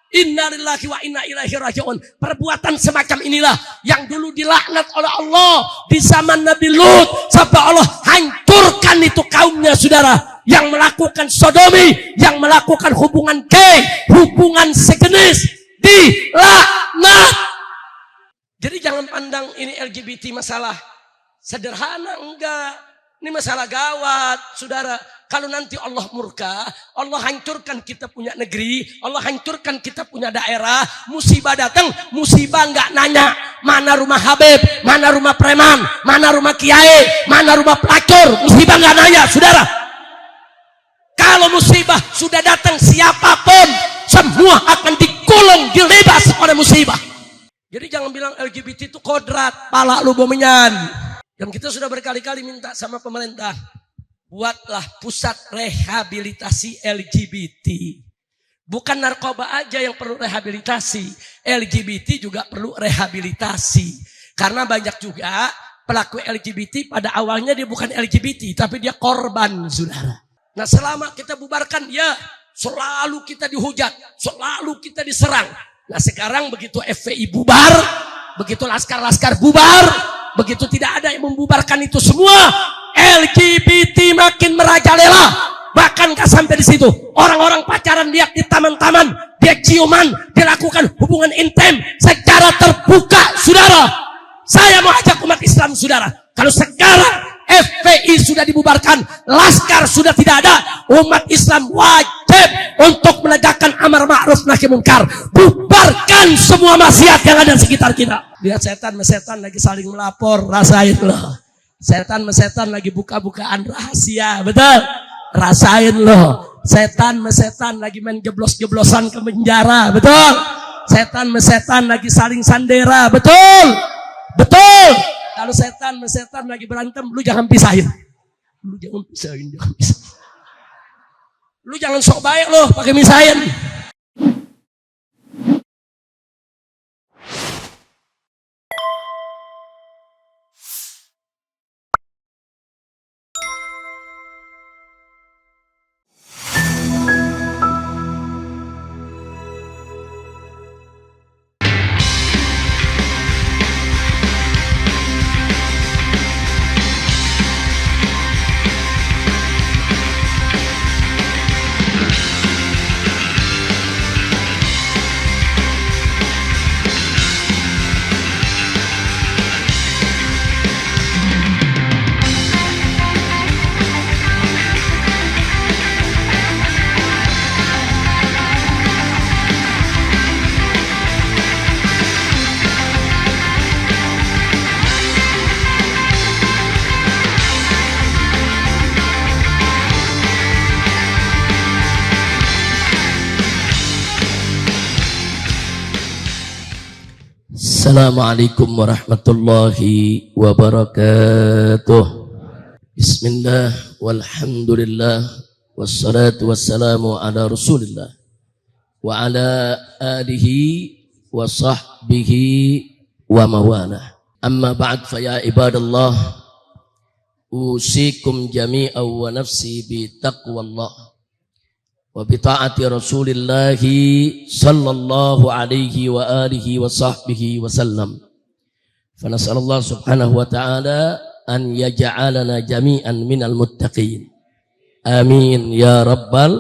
Innalillahi wa inna ilaihi raji'un. Perbuatan semacam inilah yang dulu dilaknat oleh Allah di zaman Nabi Lut, sampai Allah hancurkan itu kaumnya, saudara, yang melakukan sodomi, yang melakukan hubungan gay, hubungan sejenis, dilaknat. Jadi jangan pandang ini LGBT masalah sederhana, enggak. Ini masalah gawat, saudara. Kalau nanti Allah murka, Allah hancurkan kita punya negeri, Allah hancurkan kita punya daerah, musibah datang, musibah enggak nanya mana rumah Habib, mana rumah preman, mana rumah kiai, mana rumah pelacur, musibah enggak nanya, saudara. Kalau musibah sudah datang, siapapun semua akan dikulung, dilibas oleh musibah. Jadi jangan bilang LGBT itu kodrat, pala lu bomenyan. Yang kita sudah berkali-kali minta sama pemerintah, buatlah pusat rehabilitasi LGBT. Bukan narkoba aja yang perlu rehabilitasi, LGBT juga perlu rehabilitasi. Karena banyak juga pelaku LGBT pada awalnya dia bukan LGBT, tapi dia korban, saudara. Nah selama kita bubarkan, ya selalu kita dihujat, selalu kita diserang. Nah sekarang begitu FPI bubar, begitu laskar-laskar bubar, begitu tidak ada yang membubarkan itu semua, LGBT makin merajalela. Bahkan sampai di situ orang-orang pacaran dia di taman-taman, dia ciuman, dia lakukan hubungan intim secara terbuka, saudara. Saya mau ajak umat Islam, saudara, kalau sekarang FPI sudah dibubarkan, laskar sudah tidak ada, umat Islam wajib untuk menegakkan amar ma'ruf nahi munkar. Bubarkan semua maksiat yang ada di sekitar kita. Lihat setan lagi saling melapor, rasain loh. Setan lagi buka-bukaan rahasia, betul? Rasain loh. Setan lagi main jeblos-jeblosan ke penjara, betul? Setan lagi saling sandera, betul? Betul. Kalau setan lagi berantem, lu jangan pisahin. Lu jangan pisahin. Lu jangan sok baik loh pakai misahin. Assalamualaikum warahmatullahi wabarakatuh. Bismillah walhamdulillah wassalatu wassalamu ala rasulillah wa ala alihi wa sahbihi wa mawalah. Amma ba'd, fa ya ibadallah, usikum jami'an wa nafsi bi taqwallah wa bi ta'ati Rasulillahi sallallahu alaihi wa alihi wa sahbihi wa sallam. Fa nas'alullah subhanahu wa ta'ala an yaj'alana jami'an minal muttaqin. Amin ya rabbal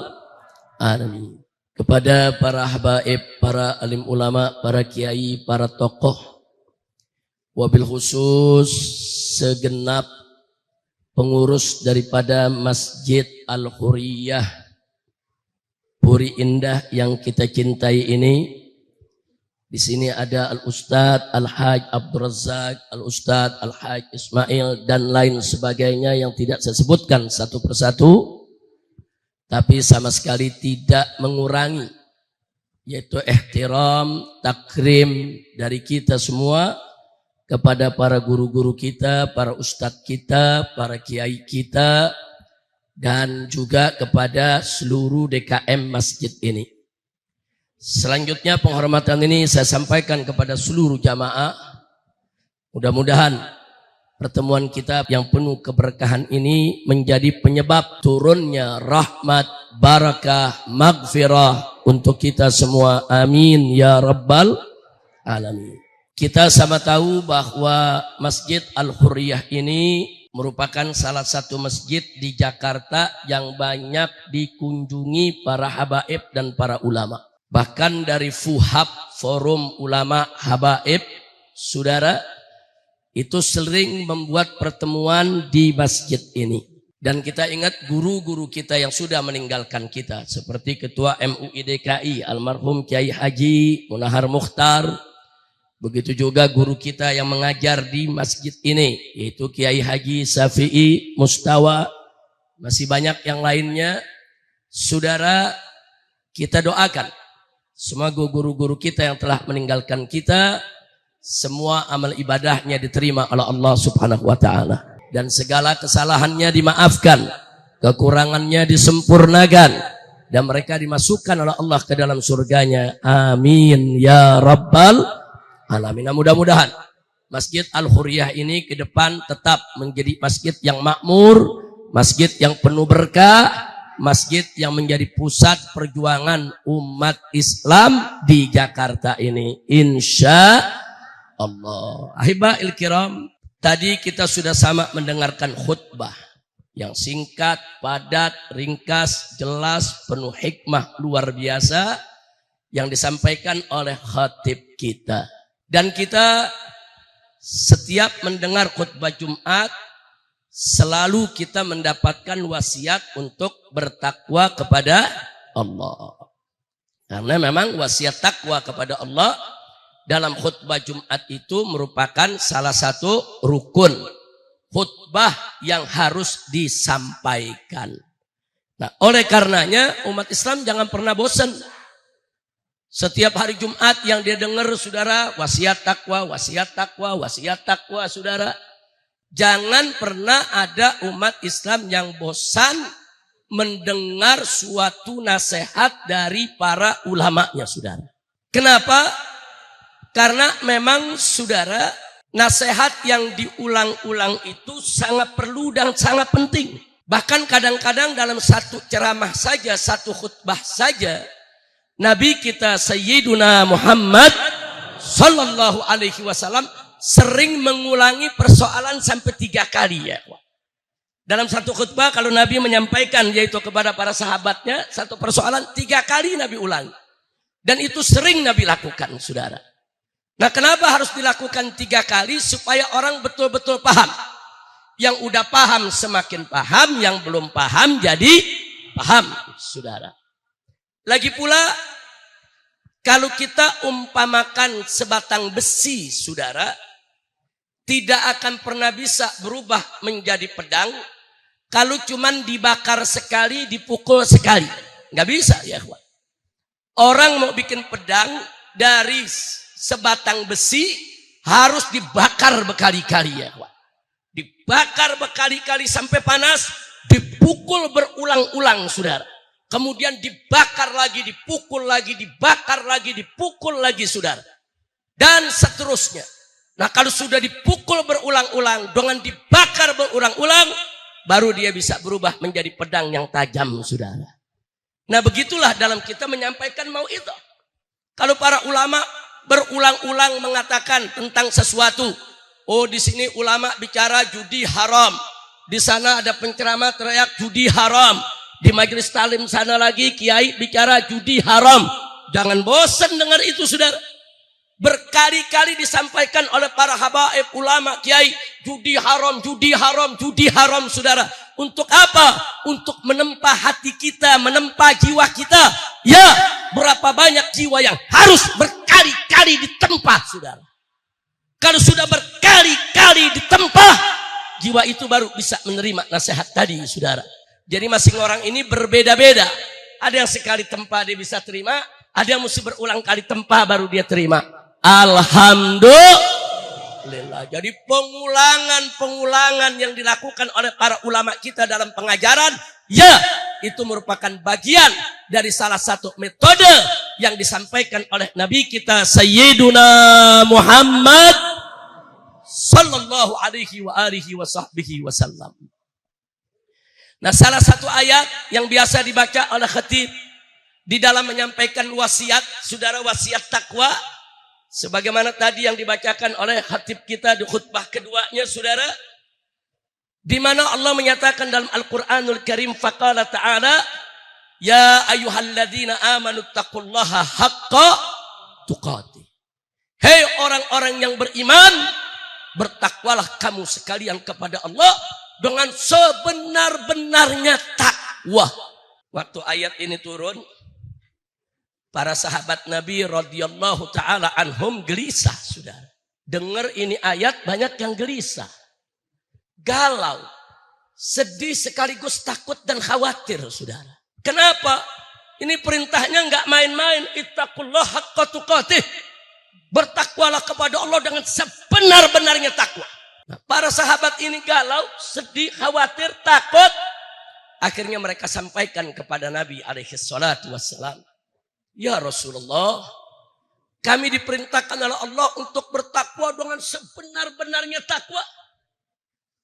alamin. Kepada para habaib, para alim ulama, para kiai, para tokoh, wabil khusus segenap pengurus daripada Masjid Al-Huriyah Puri Indah yang kita cintai ini. Di sini ada Al-Ustadz Al-Haj Abdul Razak, Al-Ustadz Al-Haj Ismail, dan lain sebagainya yang tidak saya sebutkan satu persatu, tapi sama sekali tidak mengurangi, yaitu ihtiram, takrim dari kita semua kepada para guru-guru kita, para ustadz kita, para kiai kita, dan juga kepada seluruh DKM masjid ini. Selanjutnya penghormatan ini saya sampaikan kepada seluruh jamaah. Mudah-mudahan pertemuan kita yang penuh keberkahan ini menjadi penyebab turunnya rahmat, barakah, maghfirah, untuk kita semua. Amin ya rabbal alamin. Kita sama tahu bahwa Masjid Al-Hurriyah ini merupakan salah satu masjid di Jakarta yang banyak dikunjungi para habaib dan para ulama. Bahkan dari FUHAB, Forum Ulama Habaib, saudara, itu sering membuat pertemuan di masjid ini. Dan kita ingat guru-guru kita yang sudah meninggalkan kita, seperti Ketua MUI DKI almarhum Kiai Haji Munahar Mukhtar. Begitu juga guru kita yang mengajar di masjid ini, yaitu Kiai Haji Syafi'i Mustawa. Masih banyak yang lainnya. Saudara, kita doakan semua guru-guru kita yang telah meninggalkan kita, semua amal ibadahnya diterima oleh Allah Subhanahu wa ta'ala. Dan segala kesalahannya dimaafkan, kekurangannya disempurnakan, dan mereka dimasukkan oleh Allah ke dalam surganya. Amin ya rabbal alamin. Mudah-mudahan Masjid Al-Hurriyah ini ke depan tetap menjadi masjid yang makmur, masjid yang penuh berkah, masjid yang menjadi pusat perjuangan umat Islam di Jakarta ini, insya Allah. Ahibahil kiram, tadi kita sudah sama mendengarkan khutbah yang singkat, padat, ringkas, jelas, penuh hikmah luar biasa yang disampaikan oleh khatib kita. Dan kita setiap mendengar khutbah Jumat selalu kita mendapatkan wasiat untuk bertakwa kepada Allah. Karena memang wasiat takwa kepada Allah dalam khutbah Jumat itu merupakan salah satu rukun khutbah yang harus disampaikan. Nah, oleh karenanya umat Islam jangan pernah bosan. Setiap hari Jumat yang dia dengar, saudara, wasiat takwa, wasiat takwa, wasiat takwa, saudara. Jangan pernah ada umat Islam yang bosan mendengar suatu nasihat dari para ulamanya, saudara. Kenapa? Karena memang, saudara, nasihat yang diulang-ulang itu sangat perlu dan sangat penting. Bahkan kadang-kadang dalam satu ceramah saja, satu khutbah saja, Nabi kita Sayyiduna Muhammad Sallallahu Alaihi Wasallam sering mengulangi persoalan sampai 3 kali ya. Dalam satu khutbah kalau Nabi menyampaikan yaitu kepada para sahabatnya satu persoalan 3 kali Nabi ulang. Dan itu sering Nabi lakukan, saudara. Nah, kenapa harus dilakukan 3 kali? Supaya orang betul-betul paham. Yang udah paham semakin paham, yang belum paham jadi paham, saudara. Lagi pula, kalau kita umpamakan sebatang besi, saudara, tidak akan pernah bisa berubah menjadi pedang kalau cuman dibakar sekali, dipukul sekali. Nggak bisa, ya. Orang mau bikin pedang dari sebatang besi harus dibakar berkali-kali, ya. Dibakar berkali-kali sampai panas, dipukul berulang-ulang, saudara. Kemudian dibakar lagi, dipukul lagi, dibakar lagi, dipukul lagi, saudara. Dan seterusnya. Nah, kalau sudah dipukul berulang-ulang, dengan dibakar berulang-ulang, baru dia bisa berubah menjadi pedang yang tajam, saudara. Nah, begitulah dalam kita menyampaikan mau itu. Kalau para ulama berulang-ulang mengatakan tentang sesuatu, oh di sini ulama bicara judi haram, di sana ada penceramah teriak judi haram. Di majelis talim sana lagi kiai bicara judi haram. Jangan bosan dengar itu, saudara. Berkali-kali disampaikan oleh para habaib ulama kiai judi haram, judi haram, judi haram, saudara. Untuk apa? Untuk menempa hati kita, menempa jiwa kita. Ya, berapa banyak jiwa yang harus berkali-kali ditempa, saudara. Kalau sudah berkali-kali ditempa, jiwa itu baru bisa menerima nasihat tadi, saudara. Jadi masing orang ini berbeda-beda. Ada yang sekali tempa dia bisa terima, ada yang mesti berulang kali tempa baru dia terima. Alhamdulillah. Jadi pengulangan-pengulangan yang dilakukan oleh para ulama kita dalam pengajaran, ya, itu merupakan bagian dari salah satu metode yang disampaikan oleh Nabi kita Sayyiduna Muhammad Sallallahu Alaihi Wasallam. Nah, salah satu ayat yang biasa dibaca oleh khatib di dalam menyampaikan wasiat, saudara, wasiat takwa, sebagaimana tadi yang dibacakan oleh khatib kita di khutbah keduanya, saudara, di mana Allah menyatakan dalam Al-Qur'anul Karim, faqala ta'ala, ya ayyuhalladzina amanu taqullaha haqqa tuqatih. Hei orang-orang yang beriman, bertakwalah kamu sekalian kepada Allah dengan sebenar-benarnya takwa. Waktu ayat ini turun, para sahabat Nabi radhiyallahu taala anhum gelisah, saudara. Dengar ini ayat, banyak yang gelisah, galau, sedih sekaligus takut dan khawatir, saudara. Kenapa? Ini perintahnya nggak main-main. Ittaqullaha haqqa tuqatih. Bertakwalah kepada Allah dengan sebenar-benarnya takwa. Nah, para sahabat ini galau, sedih, khawatir, takut. Akhirnya mereka sampaikan kepada Nabi alaihi salatu wassalam, ya Rasulullah, kami diperintahkan oleh Allah untuk bertakwa dengan sebenar-benarnya takwa.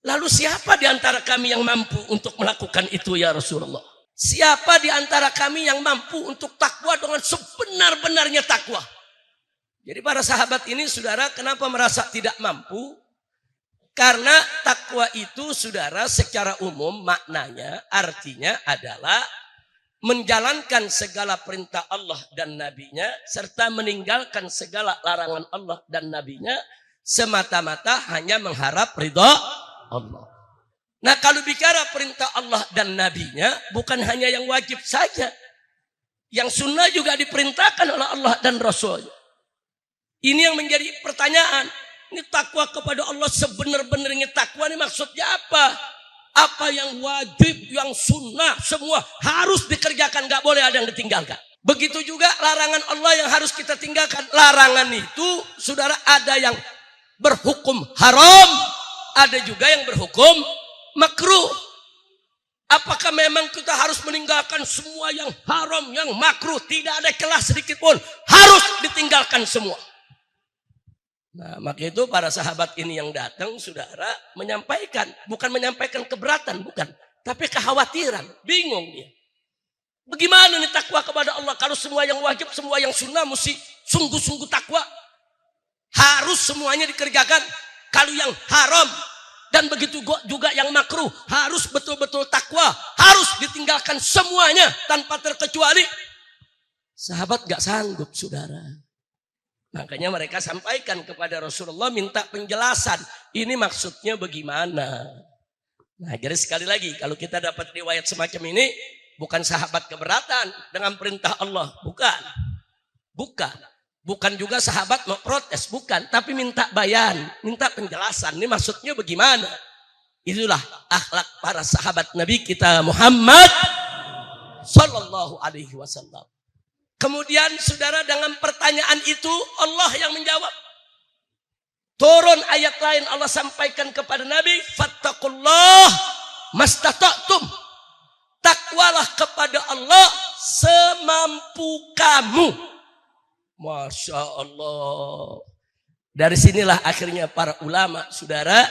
Lalu siapa di antara kami yang mampu untuk melakukan itu ya Rasulullah? Siapa di antara kami yang mampu untuk takwa dengan sebenar-benarnya takwa? Jadi para sahabat ini, saudara, kenapa merasa tidak mampu? Karena takwa itu, saudara, secara umum maknanya, artinya adalah menjalankan segala perintah Allah dan Nabi-Nya, serta meninggalkan segala larangan Allah dan Nabi-Nya, semata-mata hanya mengharap ridha Allah. Nah, kalau bicara perintah Allah dan Nabi-Nya, bukan hanya yang wajib saja, yang sunnah juga diperintahkan oleh Allah dan Rasul. Ini yang menjadi pertanyaan. Ini takwa kepada Allah sebenar-benarnya takwa ini maksudnya apa? Apa yang wajib, yang sunnah, semua harus dikerjakan, gak boleh ada yang ditinggalkan. Begitu juga larangan Allah yang harus kita tinggalkan. Larangan itu, saudara, ada yang berhukum haram, ada juga yang berhukum makruh. Apakah memang kita harus meninggalkan semua yang haram, yang makruh? Tidak ada kelas sedikit pun, harus ditinggalkan semua. Nah, maka itu para sahabat ini yang datang, saudara, menyampaikan, bukan menyampaikan keberatan, bukan, tapi kekhawatiran, bingung dia. Bagaimana nih takwa kepada Allah kalau semua yang wajib, semua yang sunnah mesti sungguh-sungguh takwa, harus semuanya dikerjakan. Kalau yang haram dan begitu juga yang makruh harus betul-betul takwa, harus ditinggalkan semuanya tanpa terkecuali. Sahabat gak sanggup, saudara. Makanya mereka sampaikan kepada Rasulullah, minta penjelasan. Ini maksudnya bagaimana? Nah, jadi sekali lagi, kalau kita dapat riwayat semacam ini, bukan sahabat keberatan dengan perintah Allah. Bukan. Bukan. Bukan juga sahabat mau protes. Bukan. Tapi minta bayan, minta penjelasan. Ini maksudnya bagaimana? Itulah akhlak para sahabat Nabi kita Muhammad Sallallahu Alaihi Wasallam. Kemudian saudara, dengan pertanyaan itu Allah yang menjawab. Turun ayat lain, Allah sampaikan kepada Nabi, fattaqullah mastata'tum. Takwalah kepada Allah semampu kamu. Masya Allah. Dari sinilah akhirnya para ulama, saudara,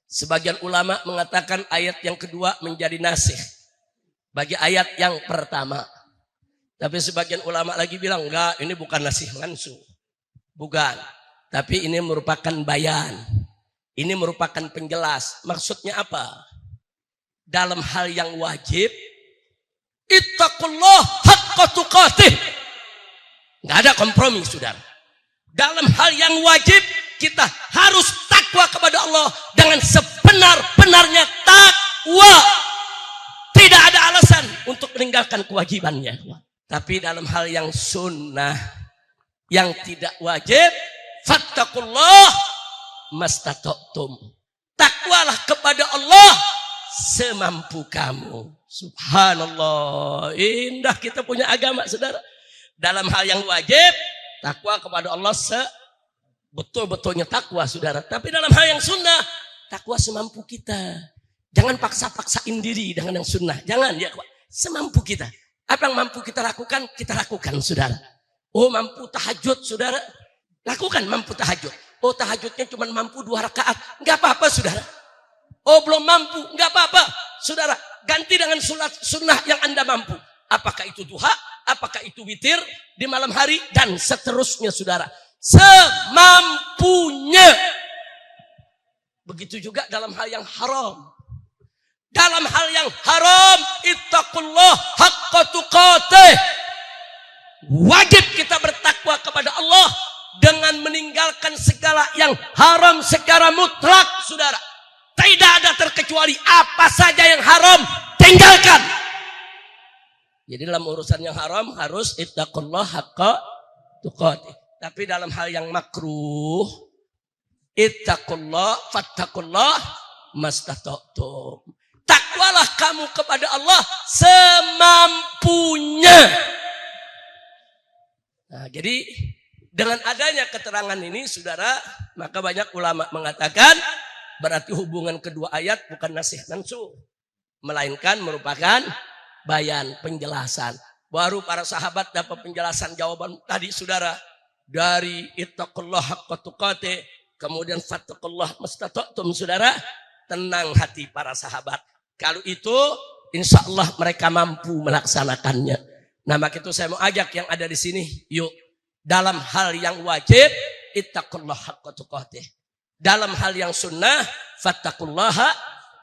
sebagian ulama mengatakan ayat yang kedua menjadi nasih bagi ayat yang pertama. Tapi sebagian ulama lagi bilang, enggak, ini bukan nasih langsung. Bukan. Tapi ini merupakan bayan. Ini merupakan penjelas. Maksudnya apa? Dalam hal yang wajib, ittaqullah haqqa tuqatih. Enggak ada kompromi, saudara. Dalam hal yang wajib, kita harus takwa kepada Allah dengan sebenar-benarnya takwa. Tidak ada alasan untuk meninggalkan kewajibannya. Tapi dalam hal yang sunnah, yang tidak wajib, fattaqullah mastata'tum. Takwalah kepada Allah semampu kamu. Subhanallah, indah kita punya agama, saudara. Dalam hal yang wajib, takwa kepada Allah betul-betulnya takwa, saudara. Tapi dalam hal yang sunnah, takwa semampu kita. Jangan paksa-paksain diri dengan yang sunnah. Jangan, ya, semampu kita. Apa yang mampu kita lakukan, saudara. Oh, mampu tahajud, saudara. Lakukan mampu tahajud. Oh, tahajudnya cuma mampu 2 rakaat. Enggak apa-apa, saudara. Oh, belum mampu. Enggak apa-apa, saudara. Ganti dengan sunnah yang Anda mampu. Apakah itu duha, apakah itu witir di malam hari, dan seterusnya saudara. Semampunya. Begitu juga dalam hal yang haram. Dalam hal yang haram, ittaqullah haqqa tuqatih. Wajib kita bertakwa kepada Allah dengan meninggalkan segala yang haram secara mutlak, saudara. Tidak ada terkecuali, apa saja yang haram tinggalkan. Jadi dalam urusan yang haram harus ittaqullah haqqa tuqatih. Tapi dalam hal yang makruh, ittaqullah fattaqullah mastata'tum. Takwalah kamu kepada Allah semampunya. Nah, jadi dengan adanya keterangan ini, saudara, maka banyak ulama mengatakan berarti hubungan kedua ayat bukan nasih mansuh, melainkan merupakan bayan, penjelasan. Baru para sahabat dapat penjelasan jawaban tadi, saudara, dari ittaqullah haqqa tuqatih, kemudian fattaqullah mastata'tum, saudara. Tenang hati para sahabat. Kalau itu, insya Allah mereka mampu melaksanakannya. Nah, maka itu saya mau ajak yang ada di sini, yuk. Dalam hal yang wajib, ittaqullah haqqa tuqatih. Dalam hal yang sunnah, fattaqullaha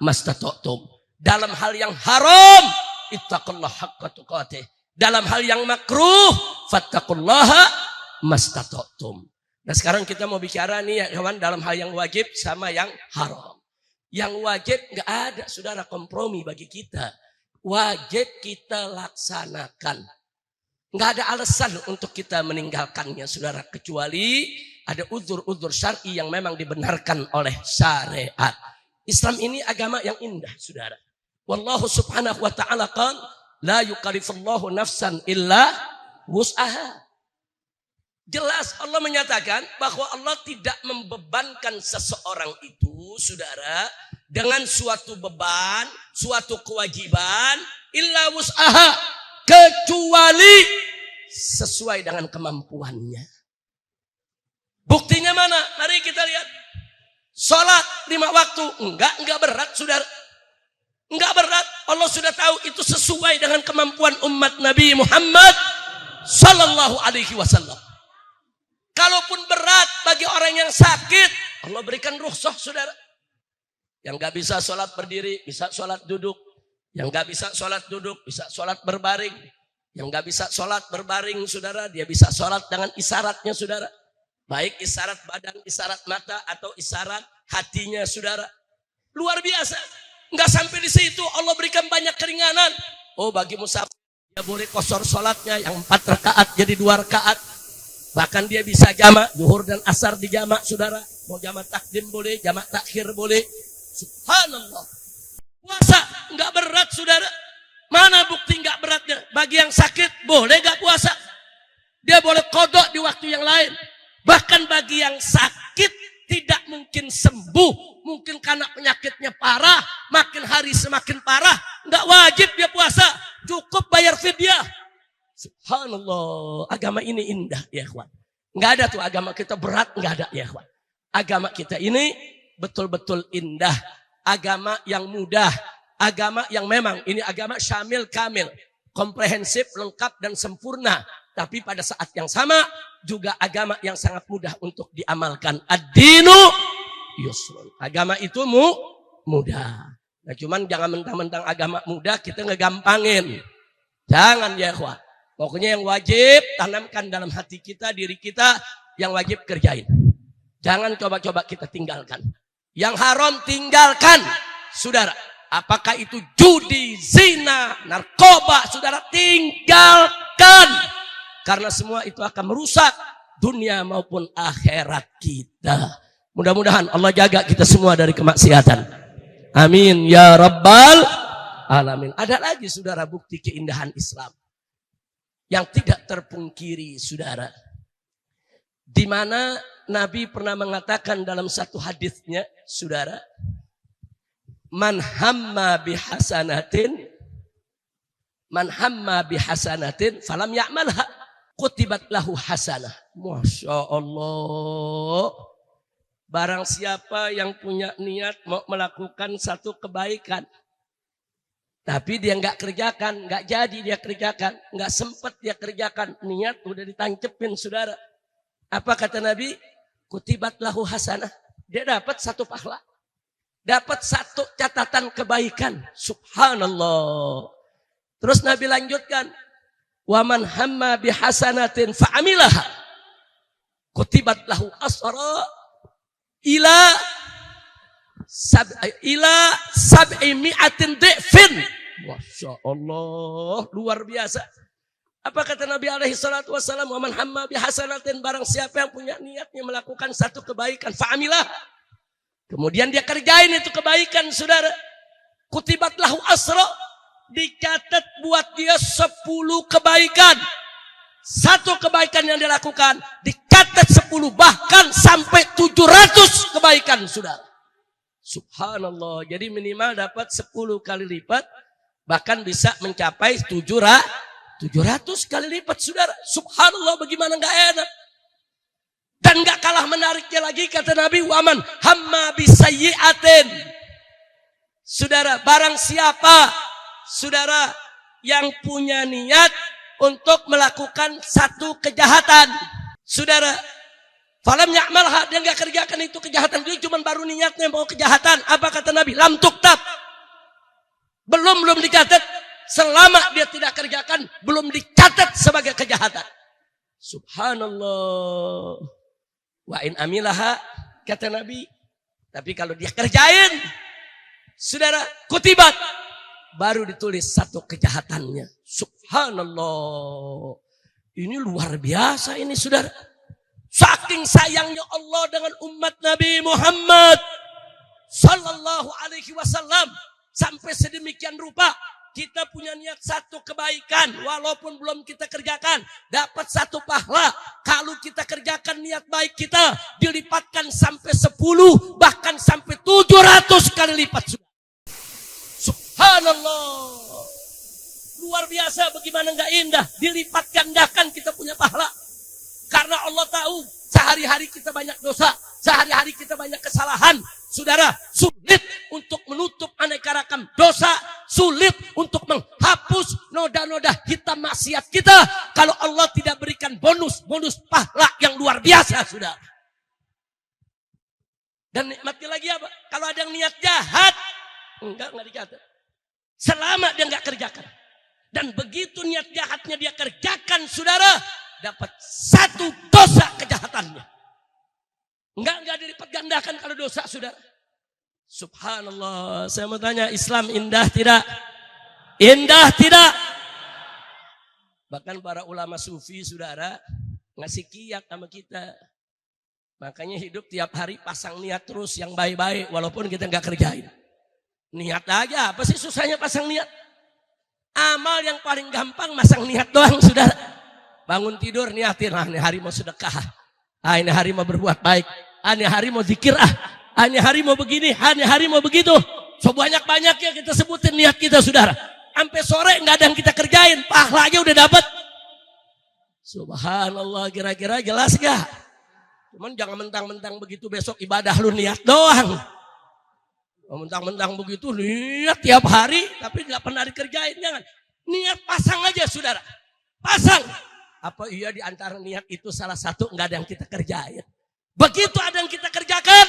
mastata'tum. Dalam hal yang haram, ittaqullah haqqa tuqatih. Dalam hal yang makruh, fattaqullaha mastata'tum. Nah, sekarang kita mau bicara nih ya kawan, dalam hal yang wajib sama yang haram. Yang wajib nggak ada, saudara, kompromi bagi kita. Wajib kita laksanakan. Nggak ada alasan untuk kita meninggalkannya, saudara, kecuali ada uzur-uzur syar'i yang memang dibenarkan oleh syariat. Islam ini agama yang indah, saudara. Wallahu subhanahu wa ta'ala qala la yukallifullahu nafsan illa wus'aha. Jelas Allah menyatakan bahwa Allah tidak membebankan seseorang itu, saudara, dengan suatu beban, suatu kewajiban, illa wus'aha, kecuali sesuai dengan kemampuannya. Buktinya mana? Mari kita lihat. Salat 5 waktu, enggak berat, saudara. Enggak berat. Allah sudah tahu itu sesuai dengan kemampuan umat Nabi Muhammad sallallahu alaihi wasallam. Kalaupun berat bagi orang yang sakit, Allah berikan rukhsah, saudara. Yang gak bisa sholat berdiri, bisa sholat duduk. Yang gak bisa sholat duduk, bisa sholat berbaring. Yang gak bisa sholat berbaring, saudara, dia bisa sholat dengan isyaratnya, saudara. Baik isyarat badan, isyarat mata, atau isyarat hatinya, saudara. Luar biasa. Gak sampai di situ, Allah berikan banyak keringanan. Oh, bagi musafir, dia boleh qashar sholatnya, yang 4 rakaat jadi 2 rakaat. Bahkan dia bisa jamak, zuhur dan asar di jamak, saudara. Mau jamak takdim boleh, jamak takhir boleh. Subhanallah. Puasa enggak berat, saudara. Mana bukti enggak beratnya? Bagi yang sakit boleh enggak puasa? Dia boleh qada di waktu yang lain. Bahkan bagi yang sakit tidak mungkin sembuh, mungkin karena penyakitnya parah, makin hari semakin parah, enggak wajib dia puasa, cukup bayar fidyah. Subhanallah, agama ini indah ya kawan. Enggak ada tuh agama kita berat, enggak ada ya kawan. Agama kita ini betul-betul indah, agama yang mudah, agama yang memang ini agama syamil kamil, komprehensif, lengkap dan sempurna. Tapi pada saat yang sama juga agama yang sangat mudah untuk diamalkan. Ad-dinu yusrun. Agama itu mudah. Nah, cuman jangan mentang-mentang agama mudah kita ngegampangin. Jangan ya kawan. Pokoknya yang wajib tanamkan dalam hati kita, diri kita, yang wajib kerjain. Jangan coba-coba kita tinggalkan. Yang haram tinggalkan, saudara. Apakah itu judi, zina, narkoba, saudara, tinggalkan. Karena semua itu akan merusak dunia maupun akhirat kita. Mudah-mudahan Allah jaga kita semua dari kemaksiatan. Amin ya rabbal alamin. Ada lagi, saudara, bukti keindahan Islam yang tidak terpungkiri, saudara. Di mana Nabi pernah mengatakan dalam satu hadisnya, saudara, man hamma bihasanatin falam ya'malha kutibat lahu hasanah. Masya Allah. Barang siapa yang punya niat mau melakukan satu kebaikan, Tapi dia nggak kerjakan, nggak jadi dia kerjakan, nggak sempet dia kerjakan. Niat udah ditancepin saudara. Apa kata Nabi? Kutibat lahu hasanah. Dia dapat satu pahala, dapat satu catatan kebaikan. Subhanallah. Terus Nabi lanjutkan, waman hamma bihasanatin fa'amilaha. Kutibat lahu asra ila sab'i mi'atin di'fin. Masya Allah, luar biasa. Apa kata Nabi alaihi salatu wassalam? Wa man hamma bihasanatin, barang siapa yang punya niatnya melakukan satu kebaikan, fa'amilah. Kemudian dia kerjain itu kebaikan, saudara. Kutibat lahu asra, dicatat buat dia 10 kebaikan. Satu kebaikan yang dia lakukan dicatat 10, bahkan sampai 700 kebaikan, saudara. Subhanallah. Jadi minimal dapat 10 kali lipat, bahkan bisa mencapai 700 kali lipat, saudara. Subhanallah, bagaimana nggak enak. Dan nggak kalah menariknya lagi kata Nabi, waman hamma bisayyi'atin. Saudara, barang siapa saudara yang punya niat untuk melakukan satu kejahatan, saudara, falam ya'malha, dia nggak kerjakan itu kejahatan, dia cuma baru niatnya mau kejahatan. Apa kata Nabi? Lam tuktab, belum dicatat. Selama dia tidak kerjakan, belum dicatat sebagai kejahatan. Subhanallah. Wa in amilaha, kata Nabi, tapi kalau dia kerjain, saudara, kutibat, baru ditulis satu kejahatannya. Subhanallah. Ini luar biasa ini, saudara. Saking sayangnya Allah dengan umat Nabi Muhammad sallallahu alaihi wasallam, sampai sedemikian rupa kita punya niat satu kebaikan, walaupun belum kita kerjakan, dapat satu pahala. Kalau kita kerjakan niat baik kita, dilipatkan sampai 10, bahkan sampai 700 kali lipat. Subhanallah. Luar biasa, bagaimana enggak indah. Dilipat gandakan kita punya pahala. Karena Allah tahu sehari-hari kita banyak dosa, sehari-hari kita banyak kesalahan. Saudara, sulit untuk menutup aneka ragam dosa, sulit untuk menghapus noda-noda hitam maksiat kita kalau Allah tidak berikan bonus pahala yang luar biasa, saudara. Dan nikmatnya lagi apa? Kalau ada yang niat jahat, enggak dicatat. Selama dia enggak kerjakan. Dan begitu niat jahatnya dia kerjakan, saudara, dapat satu dosa kejahatannya. Enggak dilipat gandakan kalau dosa, saudara. Subhanallah. Saya mau tanya, Islam indah tidak? Indah tidak? Bahkan para ulama sufi, saudara, ngasih kiat sama kita. Makanya hidup tiap hari pasang niat terus yang baik-baik, walaupun kita enggak kerjain. Niat aja, apa sih susahnya pasang niat? Amal yang paling gampang masang niat doang, saudara. Bangun tidur niatin, ini hari mau sedekah, ini hari mau berbuat baik, ini hari mau zikir, ini hari mau begini, ini hari mau begitu. So banyak-banyaknya kita sebutin niat kita, saudara. Sampai sore nggak ada yang kita kerjain, pahala aja udah dapat. Subhanallah, kira-kira jelas gak? Cuman jangan mentang-mentang begitu besok ibadah lu niat doang. Mentang-mentang begitu niat tiap hari, tapi nggak pernah dikerjain. Jangan. Niat pasang aja, saudara. Pasang. Apa iya di antara niat itu salah satu nggak ada yang kita kerjain? Begitu ada yang kita kerjakan,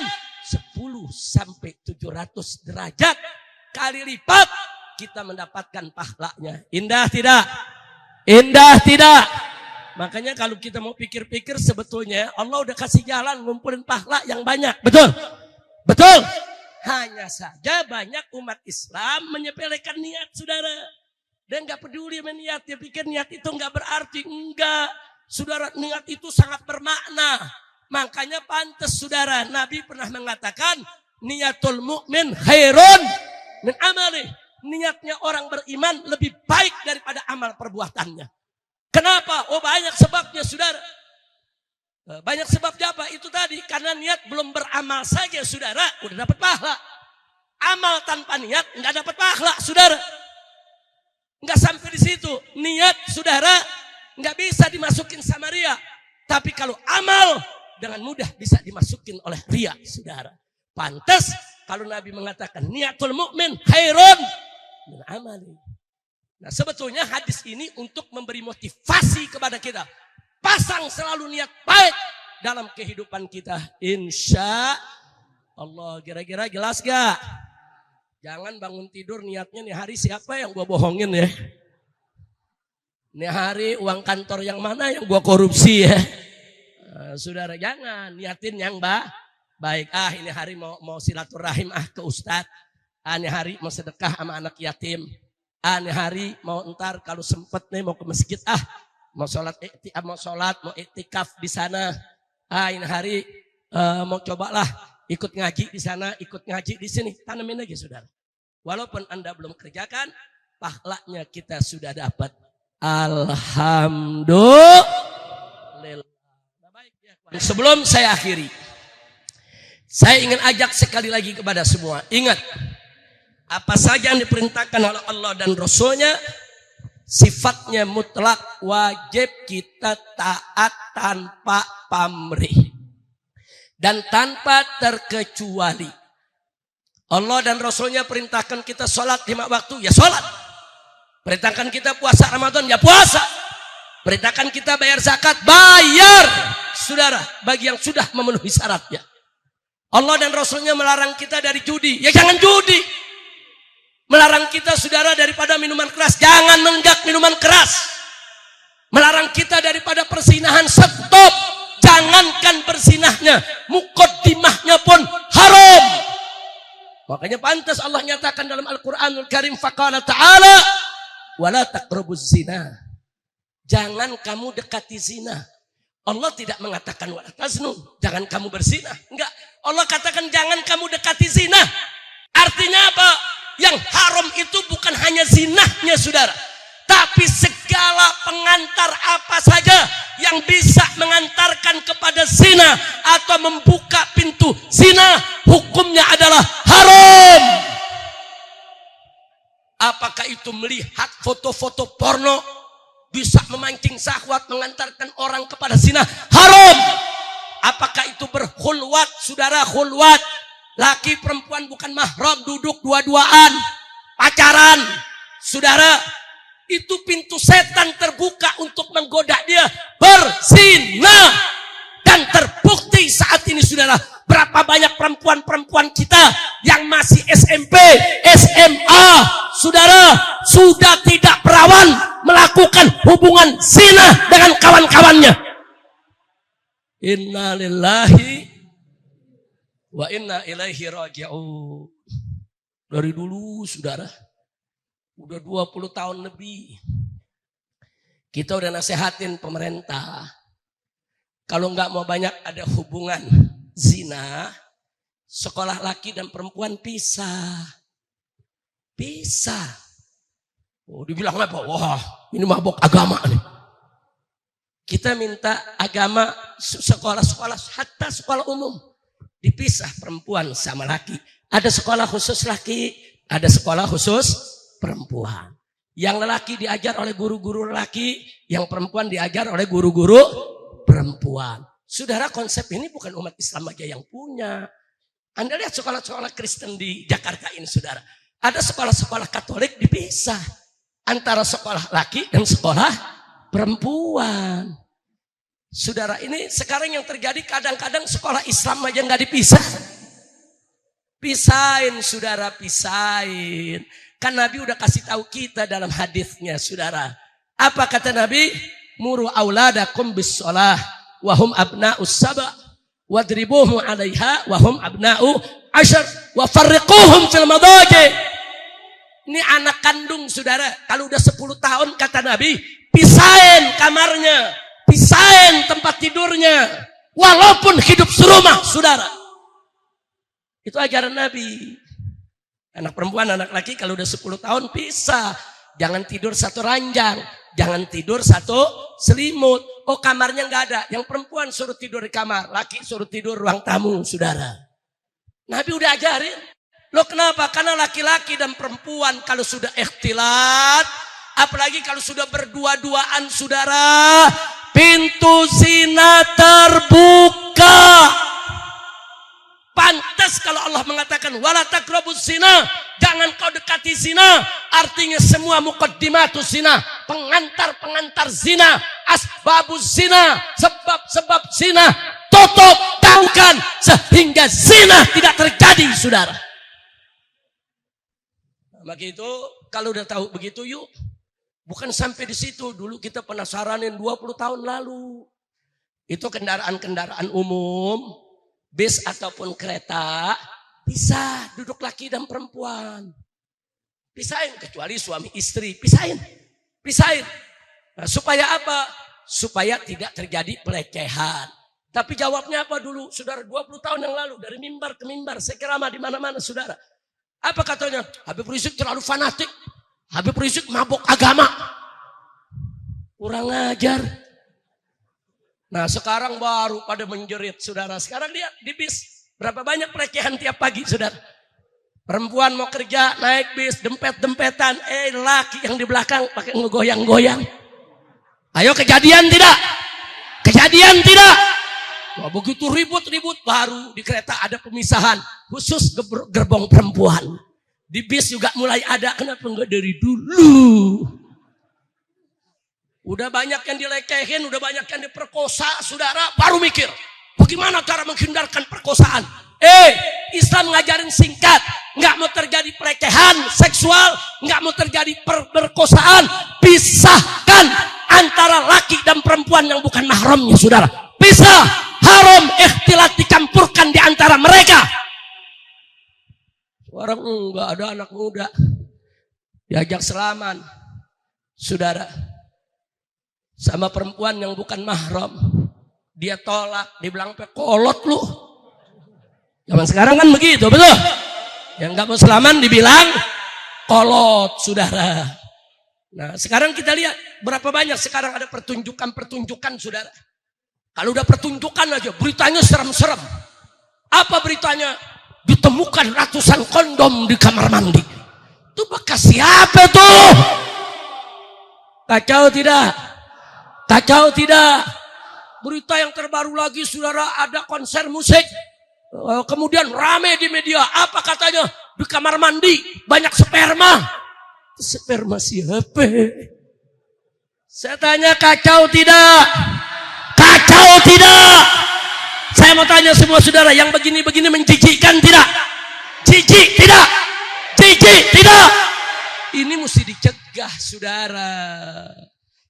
10 sampai 700 derajat kali lipat kita mendapatkan pahalanya. Indah tidak? Indah tidak? Makanya kalau kita mau pikir-pikir, sebetulnya Allah udah kasih jalan ngumpulin pahala yang banyak. Betul? Betul? Hanya saja banyak umat Islam menyepelekan niat, saudara. Dan gak peduli sama niat. Dia pikir niat itu gak berarti. Enggak. Saudara, niat itu sangat bermakna. Makanya pantas, saudara, Nabi pernah mengatakan, niatul mu'min khairun min amali. Niatnya orang beriman lebih baik daripada amal perbuatannya. Kenapa? Oh, banyak sebabnya, saudara. Banyak sebabnya apa? Itu tadi, karena niat belum beramal saja, saudara, udah dapat pahala. Amal tanpa niat nggak dapat pahala, saudara. Nggak sampai di situ. Niat, saudara, nggak bisa dimasukin sama ria. Tapi kalau amal dengan mudah bisa dimasukin oleh ria, saudara. Pantas kalau Nabi mengatakan niatul mukmin khairun min amali. Nah, sebetulnya hadis ini untuk memberi motivasi kepada kita. Pasang selalu niat baik dalam kehidupan kita. Insya Allah. Kira-kira jelas gak? Jangan bangun tidur niatnya nih hari siapa yang gua bohongin ya. Nih hari uang kantor yang mana yang gua korupsi ya. Saudara jangan niatin yang baik. Ini hari mau silaturahim ke ustadz. Ini hari mau sedekah sama anak yatim. Ini hari mau entar kalau sempet nih mau ke masjid. Mau sholat, mau iktikaf di sana. Ini hari mau cobalah ikut ngaji di sana, ikut ngaji di sini. Tanamin aja saudara. Walaupun Anda belum kerjakan, pahalanya kita sudah dapat. Alhamdulillah. Sebelum saya akhiri, saya ingin ajak sekali lagi kepada semua. Ingat, apa saja yang diperintahkan oleh Allah dan Rasulnya, sifatnya mutlak, wajib kita taat tanpa pamrih. Dan tanpa terkecuali. Allah dan Rasulnya perintahkan kita sholat 5 waktu, ya sholat. Perintahkan kita puasa Ramadan, ya puasa. Perintahkan kita bayar zakat, bayar. Saudara, bagi yang sudah memenuhi syaratnya. Allah dan Rasulnya melarang kita dari judi, ya jangan judi. Melarang kita saudara daripada minuman keras, jangan nenggak minuman keras. Melarang kita daripada persinahan, stop. Jangankan bersinahnya, muqaddimahnya pun haram. Makanya pantas Allah nyatakan dalam Al-Quranul Karim, faqala ta'ala, wala taqrabuz zina. Jangan kamu dekati zina. Allah tidak mengatakan wala taznun, jangan kamu berzina. Enggak, Allah katakan jangan kamu dekati zina. Artinya apa? Yang haram itu bukan hanya zinahnya saudara, tapi segala pengantar apa saja yang bisa mengantarkan kepada zina atau membuka pintu zina, hukumnya adalah haram. Apakah itu melihat foto-foto porno bisa memancing syahwat, mengantarkan orang kepada zina? Haram. Apakah itu berkhulwat, saudara, khulwat, laki perempuan bukan mahram, duduk dua-duaan, pacaran, saudara, itu pintu setan terbuka untuk menggoda dia berzina. Dan terbukti saat ini saudara, berapa banyak perempuan-perempuan kita yang masih SMP, SMA, saudara, sudah tidak perawan melakukan hubungan zina dengan kawan-kawannya. Inna lillahi wa inna ilaihi raji'un. Dari dulu saudara, udah 20 tahun lebih kita udah nasehatin pemerintah, kalau nggak mau banyak ada hubungan zina, sekolah laki dan perempuan pisah. Oh, dibilang apa? Wah, ini mabok agama nih. Kita minta agama sekolah-sekolah, hatta sekolah umum dipisah perempuan sama laki. Ada sekolah khusus laki, ada sekolah khusus perempuan. Yang lelaki diajar oleh guru-guru lelaki, yang perempuan diajar oleh guru-guru perempuan. Saudara, konsep ini bukan umat Islam aja yang punya. Anda lihat sekolah-sekolah Kristen di Jakarta ini saudara. Ada sekolah-sekolah Katolik dipisah antara sekolah laki dan sekolah perempuan. Saudara, ini sekarang yang terjadi kadang-kadang sekolah Islam aja nggak dipisah. Pisahin saudara, pisahin. Kan Nabi udah kasih tahu kita dalam hadisnya saudara. Apa kata Nabi? Muru auladakum bis shalah wa hum abna'us saba' wadribuhum 'alaiha wa hum abna'u asyar wa farriquhum fil madaji. Ini anak kandung saudara, kalau udah 10 tahun kata Nabi, pisahin kamarnya, pisahin tempat tidurnya, walaupun hidup serumah saudara. Itu ajaran Nabi. Anak perempuan, anak laki kalau udah 10 tahun pisah. Jangan tidur satu ranjang, jangan tidur satu selimut. Oh, kamarnya nggak ada, yang perempuan suruh tidur di kamar, laki suruh tidur ruang tamu saudara. Nabi udah ajarin. Loh kenapa? Karena laki-laki dan perempuan kalau sudah ikhtilat, apalagi kalau sudah berdua-duaan saudara, pintu zina terbuka. Pantas kalau Allah Allah mengatakan wala taqrabuz zina, jangan kau dekati zina. Artinya semua muqaddimatus zina, pengantar-pengantar zina, asbabuz zina, sebab-sebab zina, tutup, jauhkan sehingga zina tidak terjadi, saudara. Maka itu kalau udah tahu begitu yuk. Bukan sampai di situ, dulu kita penasaranin 20 tahun lalu. Itu kendaraan-kendaraan umum, bis ataupun kereta, bisa duduk laki dan perempuan. Pisahin, kecuali suami istri, pisahin. Nah, supaya apa? Supaya tidak terjadi pelecehan. Tapi jawabnya apa dulu? Saudara, 20 tahun yang lalu, dari mimbar ke mimbar, saya ceramah di mana-mana, saudara. Apa katanya? Habib Rizik terlalu fanatik. Habib Rizik mabuk agama. Kurang ajar. Nah sekarang baru pada menjerit, saudara. Sekarang lihat di bis, berapa banyak pelecehan tiap pagi, saudara. Perempuan mau kerja, naik bis, dempet-dempetan. Laki yang di belakang pakai ngegoyang-goyang. Ayo kejadian tidak? Kejadian tidak? Wah, begitu ribut-ribut, baru di kereta ada pemisahan. Khusus gerbong perempuan. Di bis juga mulai ada, kenapa enggak dari dulu? Udah banyak yang dilecehin, udah banyak yang diperkosa, saudara, baru mikir. Bagaimana cara menghindarkan perkosaan? Islam ngajarin singkat. Nggak mau terjadi pelecehan seksual, nggak mau terjadi perkosaan. Pisahkan antara laki dan perempuan yang bukan mahramnya, saudara. Pisah, haram, ikhtilat dicampurkan di antara mereka. Orang enggak ada anak muda diajak selaman, saudara. Sama perempuan yang bukan mahram, dia tolak, dibilang kolot lu. Zaman sekarang kan begitu, betul? Yang nggak mau selaman dibilang kolot, saudara. Nah sekarang kita lihat berapa banyak sekarang ada pertunjukan, saudara. Kalau udah pertunjukan aja beritanya serem-serem. Apa beritanya? Ditemukan ratusan kondom di kamar mandi. Itu bekas siapa tuh? Kacau tidak? Kacau tidak? Berita yang terbaru lagi, saudara, ada konser musik. Kemudian rame di media. Apa katanya? Di kamar mandi banyak sperma. Sperma siapa? Saya tanya, kacau tidak? Kacau tidak? Saya mau tanya semua saudara, yang begini-begini menjijikkan tidak? Jijik tidak? Jijik tidak? Ini mesti dicegah, saudara.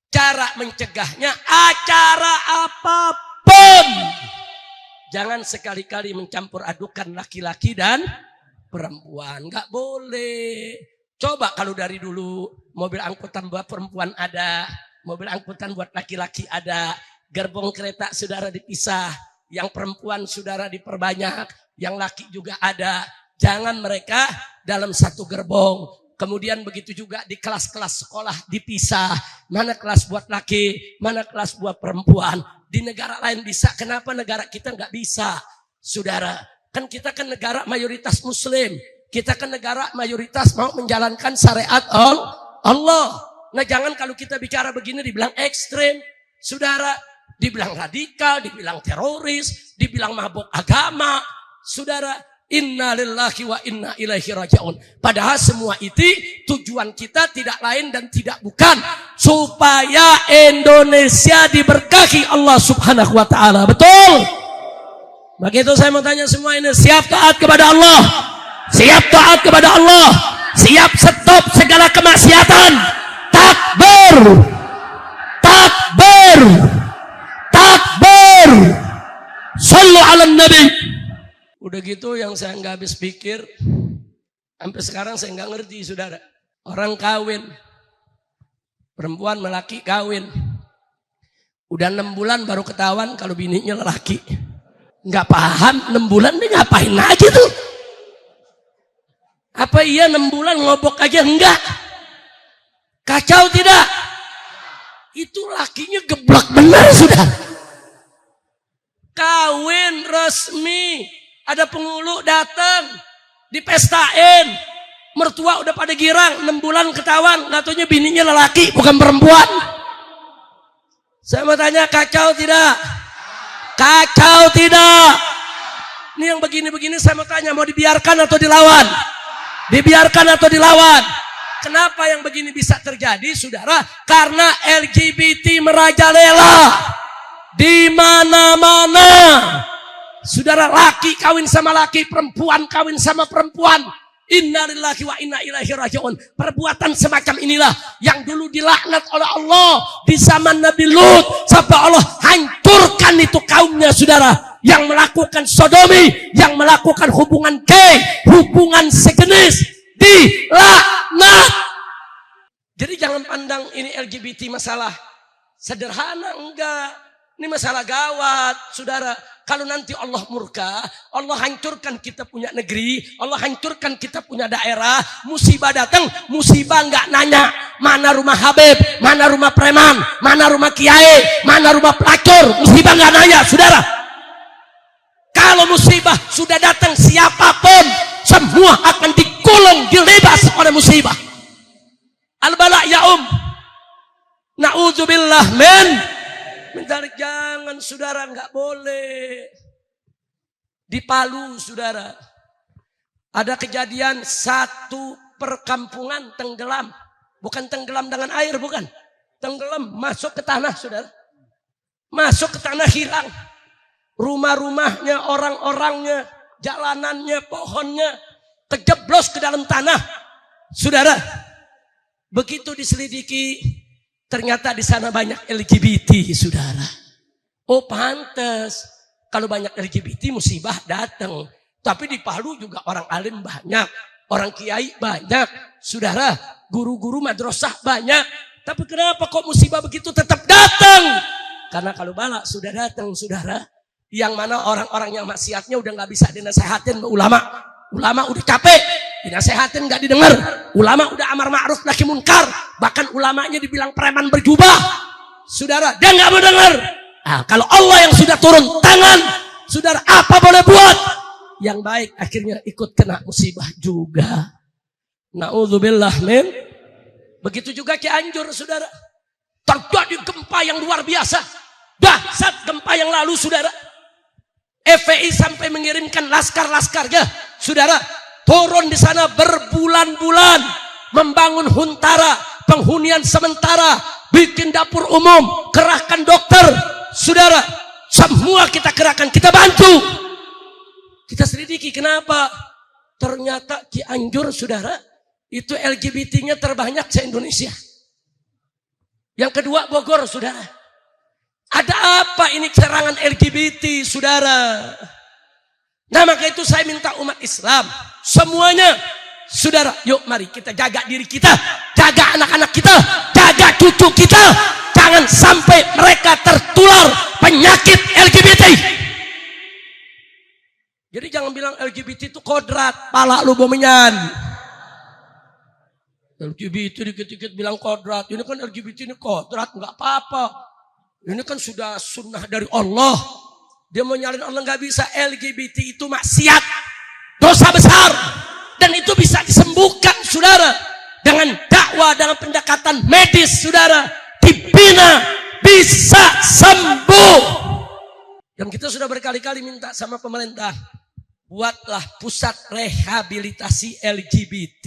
Cara mencegahnya acara apapun. Jangan sekali-kali mencampur adukan laki-laki dan perempuan. Nggak boleh. Coba kalau dari dulu mobil angkutan buat perempuan ada, mobil angkutan buat laki-laki ada, gerbong kereta saudara dipisah, yang perempuan saudara diperbanyak, yang laki juga ada. Jangan mereka dalam satu gerbong. Kemudian begitu juga di kelas-kelas sekolah dipisah. Mana kelas buat laki, mana kelas buat perempuan. Di negara lain bisa, kenapa negara kita nggak bisa? Saudara, kan kita kan negara mayoritas muslim. Kita kan negara mayoritas mau menjalankan syariat Allah. Nah jangan kalau kita bicara begini dibilang ekstrem. Saudara, dibilang radikal, dibilang teroris, dibilang mabuk agama. Saudara, inna lillahi wa inna ilaihi raji'un. Padahal semua itu tujuan kita tidak lain dan tidak bukan supaya Indonesia diberkahi Allah subhanahu wa ta'ala. Betul? Begitu saya mau tanya semua ini, siap taat kepada Allah? Siap taat kepada Allah? Siap stop segala kemaksiatan? Takbir! Takbir! Takbir! Sallu ala nabi. Udah gitu yang saya nggak habis pikir, sampai sekarang saya nggak ngerti, saudara. Orang kawin, perempuan melaki kawin, udah 6 bulan baru ketahuan kalau bininya lelaki. Nggak paham 6 bulan dia ngapain aja tuh? Apa iya 6 bulan ngobok aja? Enggak. Kacau tidak? Itu lakinya geblak benar, sudah. Kawin resmi. Ada penghulu datang, dipestain, mertua udah pada girang, 6 bulan ketahuan, nggak taunya bininya lelaki bukan perempuan. Saya mau tanya, kacau tidak? Kacau tidak? Ini yang begini-begini saya mau tanya, mau dibiarkan atau dilawan? Dibiarkan atau dilawan? Kenapa yang begini bisa terjadi, saudara? Karena LGBT merajalela di mana-mana. Saudara, laki kawin sama laki, perempuan kawin sama perempuan. Innalillahi wa inna ilaihi raji'un. Perbuatan semacam inilah yang dulu dilaknat oleh Allah di zaman Nabi Lut, sampai Allah hancurkan itu kaumnya, saudara, yang melakukan sodomi, yang melakukan hubungan gay, hubungan sejenis, dilaknat. Jadi jangan pandang ini LGBT masalah sederhana, enggak. Ini masalah gawat, saudara. Kalau nanti Allah murka, Allah hancurkan kita punya negeri, Allah hancurkan kita punya daerah, musibah datang, musibah nggak nanya mana rumah Habib, mana rumah preman, mana rumah kiai, mana rumah pelacur, musibah nggak nanya, saudara. Kalau musibah sudah datang, siapapun semua akan digulung, dilibas oleh musibah. Al-bala ya na'udzubillah Mentalik, jangan, saudara, nggak boleh. Di Palu, saudara, ada kejadian satu perkampungan tenggelam. Bukan tenggelam dengan air, bukan. Tenggelam, masuk ke tanah, saudara. Masuk ke tanah, hilang. Rumah-rumahnya, orang-orangnya, jalanannya, pohonnya, kejeblos ke dalam tanah. Saudara, begitu diselidiki, ternyata di sana banyak LGBT, saudara. Oh, pantas. Kalau banyak LGBT, musibah datang. Tapi di Palu juga orang alim banyak, orang kiai banyak, saudara. Guru-guru madrasah banyak. Tapi kenapa kok musibah begitu tetap datang? Karena kalau bala sudah datang, saudara, yang mana orang-orang yang maksiatnya udah nggak bisa dinasehatin ulama. Ulama udah capek, dinasehatin nggak didengar. Ulama udah amar ma'ruf nahi munkar. Bahkan ulamanya dibilang preman berjubah. Saudara, dia nggak mau dengar. Nah, kalau Allah yang sudah turun tangan, saudara, apa boleh buat? Yang baik akhirnya ikut kena musibah juga. Na'udzubillah min. Begitu juga Cianjur, saudara. Terjadi gempa yang luar biasa. Dahsyat gempa yang lalu, saudara. FPI sampai mengirimkan laskar-laskarnya, saudara, turun di sana berbulan-bulan, membangun huntara, penghunian sementara, bikin dapur umum, kerahkan dokter, saudara, semua kita kerahkan, kita bantu, kita selidiki kenapa. Ternyata Cianjur, saudara, itu LGBT-nya terbanyak se-Indonesia. Yang kedua Bogor, saudara. Ada apa ini serangan LGBT, saudara? Nah, maka itu saya minta umat Islam semuanya, saudara, yuk mari kita jaga diri kita, jaga anak-anak kita, jaga cucu kita, jangan sampai mereka tertular penyakit LGBT. Jadi jangan bilang LGBT itu kodrat, pala lu bomenyan. LGBT dikit-dikit bilang kodrat, ini kan LGBT ini kodrat, nggak apa-apa. Ini kan sudah sunnah dari Allah. Dia mau nyalain Allah, nggak bisa. LGBT itu maksiat, dosa besar, dan itu bisa disembuhkan, saudara, dengan dakwah, dengan pendekatan medis, saudara, dibina, bisa sembuh. Yang kita sudah berkali-kali minta sama pemerintah, buatlah pusat rehabilitasi LGBT.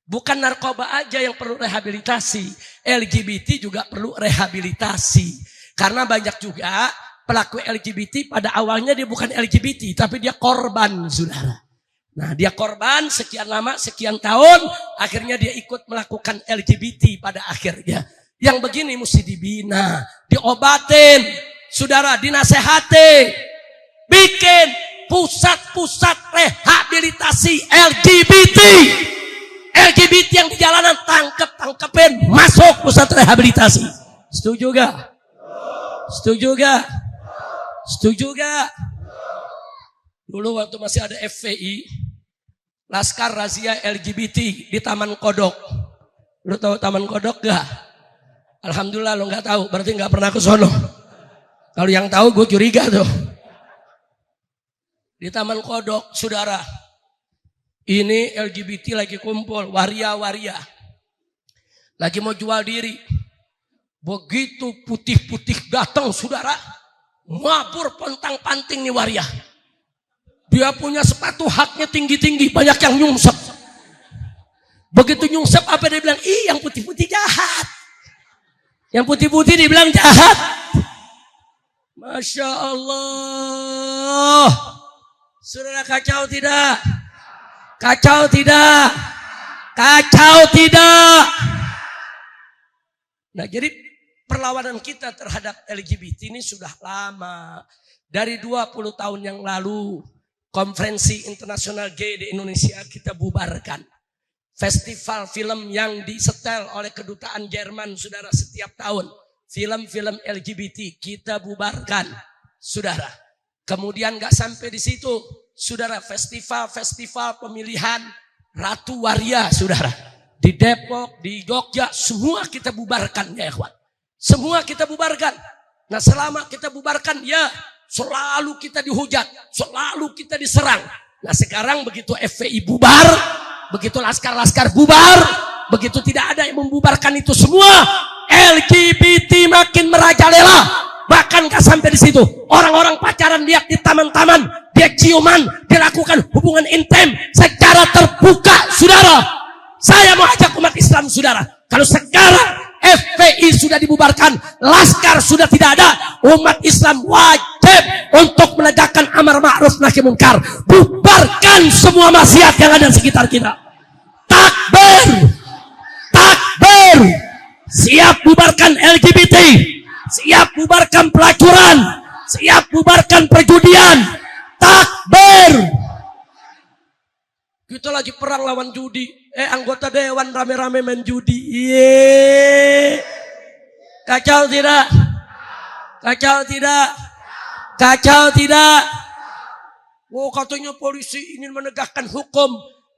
Bukan narkoba aja yang perlu rehabilitasi, LGBT juga perlu rehabilitasi. Karena banyak juga pelaku LGBT pada awalnya dia bukan LGBT, tapi dia korban, saudara. Nah, dia korban sekian lama, sekian tahun, akhirnya dia ikut melakukan LGBT pada akhirnya. Yang begini mesti dibina, diobatin, saudara, dinasehati. Bikin pusat-pusat rehabilitasi LGBT. LGBT yang di jalanan tangkepin, masuk pusat rehabilitasi. Setuju gak? Setuju gak? Setuju gak? Dulu waktu masih ada FPI, laskar razia LGBT di Taman Kodok. Lu tahu Taman Kodok gak? Alhamdulillah lo gak tahu, berarti gak pernah ke sono. Kalau yang tahu gue curiga tuh. Di Taman Kodok, saudara, ini LGBT lagi kumpul, waria-waria. Lagi mau jual diri. Begitu putih-putih datang, saudara, mabur pontang-panting nih waria. Dia punya sepatu haknya tinggi-tinggi, banyak yang nyungsep. Begitu nyungsep apa dia bilang? Ih, yang putih-putih jahat. Yang putih-putih dibilang jahat. Masya Allah. Saudara, kacau tidak? Kacau tidak? Kacau tidak? Nah, jadi perlawanan kita terhadap LGBT ini sudah lama. Dari 20 tahun yang lalu, konferensi internasional gay di Indonesia kita bubarkan. Festival film yang disetel oleh kedutaan Jerman, saudara, setiap tahun. Film-film LGBT kita bubarkan, saudara. Kemudian gak sampai di situ, saudara, festival pemilihan Ratu Waria, saudara. Di Depok, di Jogja, semua kita bubarkan ya ikhwan. Semua kita bubarkan. Nah, selama kita bubarkan, ya selalu kita dihujat, selalu kita diserang. Nah, sekarang begitu FPI bubar, begitu laskar-laskar bubar, begitu tidak ada yang membubarkan itu semua, LGBT makin merajalela. Bahkan gak sampai di situ, orang-orang pacaran lihat di taman-taman, dia ciuman, dia lakukan hubungan intim secara terbuka, saudara. Saya mau ajak umat Islam, saudara, kalau sekarang FPI sudah dibubarkan, laskar sudah tidak ada, umat Islam wajib untuk menegakkan amar ma'ruf nahi munkar. Bubarkan semua maksiat yang ada di sekitar kita. Takbir, takbir. Siap bubarkan LGBT, siap bubarkan pelacuran, siap bubarkan perjudian. Takbir. Kita lagi perang lawan judi. Anggota dewan rame-rame main judi. Iye. Kacau tidak? Kacau tidak? Kacau tidak? Oh, katanya polisi ingin menegakkan hukum.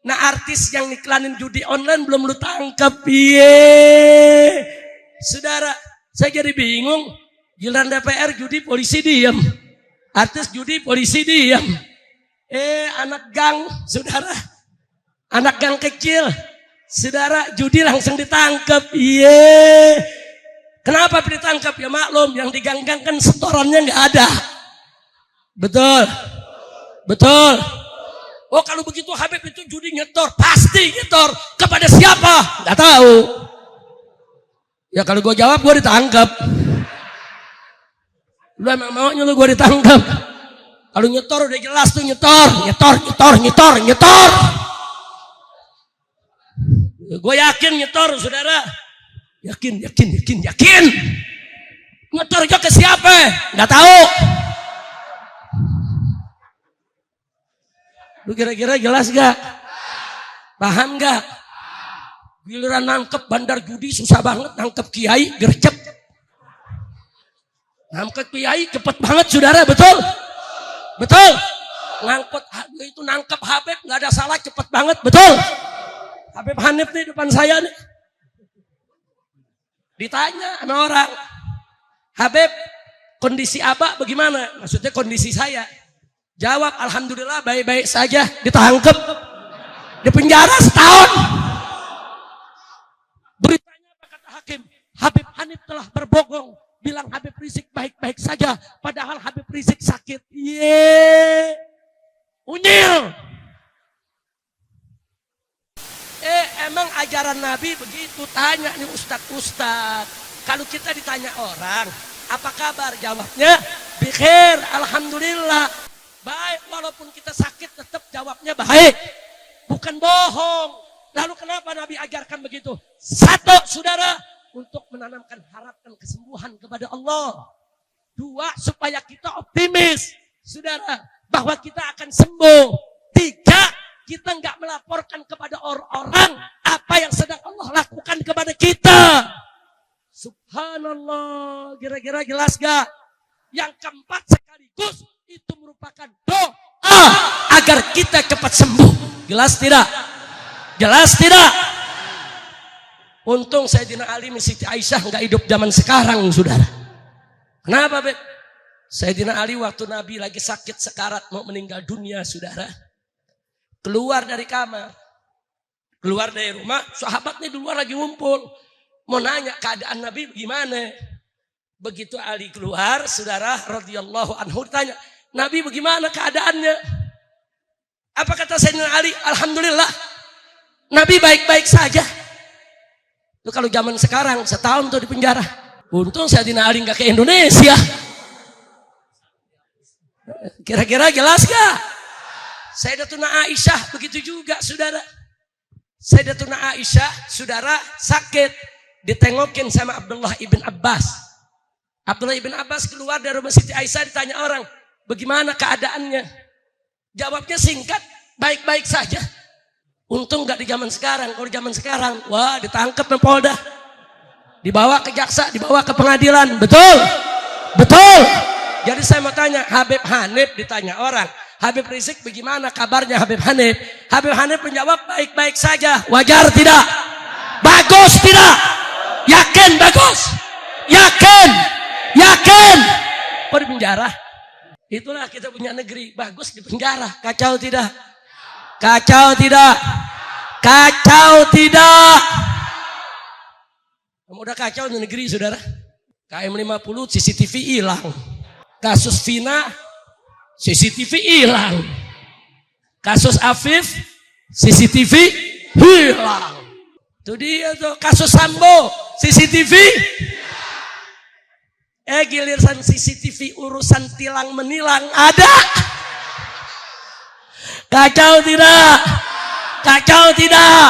Nah, artis yang iklanin judi online belum lu tangkap. Iye. Saudara, saya jadi bingung. Giliran DPR judi, polisi diam. Artis judi, polisi diam. Anak gang, saudara. Anak gang kecil, saudara, judi langsung ditangkap. Iya. Kenapa ditangkap? Ya maklum, yang diganggang kan setorannya nggak ada. Betul, betul. Oh, kalau begitu Habib itu judi nyetor, pasti nyetor. Kepada siapa? Nggak tahu. Ya kalau gue jawab, gue ditangkap. Lu emang maunya lu gue ditangkap? Kalau nyetor udah jelas tuh nyetor. Gue yakin nyetor, saudara. Yakin. Nyetornya ke siapa? Nggak tahu. Lu kira-kira jelas gak? Paham gak? Giliran nangkep bandar judi susah banget, nangkep kiai gercep. Nangkep kiai cepet banget, saudara, betul? Betul? Nangkep Habib nggak ada salah, cepet banget, betul? Habib Hanif nih depan saya nih. Ditanya sama orang, Habib, kondisi abah bagaimana? Maksudnya kondisi saya. Jawab, alhamdulillah baik-baik saja. Ditangkep, di penjara setahun. Beritanya apa kata hakim? Habib Hanif telah berbohong, bilang Habib Rizik baik-baik saja, padahal Habib Rizik sakit. Yeay, unyil. Emang ajaran Nabi begitu? Tanya nih ustadz. Kalau kita ditanya orang, apa kabar? Jawabnya, bikhair, alhamdulillah. Baik, walaupun kita sakit tetap jawabnya baik. Bukan bohong. Lalu kenapa Nabi ajarkan begitu? Satu, saudara, untuk menanamkan harapan kesembuhan kepada Allah. Dua, supaya kita optimis, saudara, bahwa kita akan sembuh. Tiga, kita nggak melaporkan kepada orang-orang apa yang sedang Allah lakukan kepada kita. Subhanallah, kira-kira jelas gak? Yang keempat sekaligus itu merupakan doa agar kita cepat sembuh. Jelas tidak? Jelas tidak? Untung Sayyidina Ali dan Siti Aisyah nggak hidup zaman sekarang, saudara. Kenapa, Beb? Sayyidina Ali waktu Nabi lagi sakit sekarat mau meninggal dunia, saudara, keluar dari kamar, keluar dari rumah, sahabatnya di luar lagi ngumpul, mau nanya keadaan Nabi bagaimana. Begitu Ali keluar, saudara radhiyallahu anhu tanya, Nabi bagaimana keadaannya? Apa kata Sayyidina Ali? Alhamdulillah, Nabi baik-baik saja. Itu kalau zaman sekarang setahun tuh di penjara. Untung Sayyidina Ali nggak ke Indonesia. Kira-kira jelas gak? Sayyidatuna Aisyah begitu juga, saudara. Sayyidatuna Aisyah, saudara, sakit, ditengokin sama Abdullah ibn Abbas. Abdullah ibn Abbas keluar dari rumah Siti Aisyah, ditanya orang, bagaimana keadaannya? Jawabnya singkat, baik-baik saja. Untung gak di zaman sekarang. Kalau di zaman sekarang, wah, ditangkap Polda, dibawa ke jaksa, dibawa ke pengadilan. Betul? Betul. Jadi saya mau tanya, Habib Hanif ditanya orang, Habib Rizik bagaimana kabarnya Habib Hanif? Habib Hanif menjawab baik-baik saja. Wajar tidak? Bagus tidak? Yakin bagus? Yakin? Yakin? Kok di penjara? Itulah kita punya negeri, bagus di penjara. Kacau tidak? Kacau tidak? Kacau tidak? Kamu udah kacau di negeri, saudara. KM 50 CCTV hilang. Kasus Vina CCTV hilang. Kasus Afif CCTV hilang. Itu dia tuh kasus Sambo CCTV. Giliran CCTV urusan tilang menilang ada. Kacau tidak? Kacau tidak?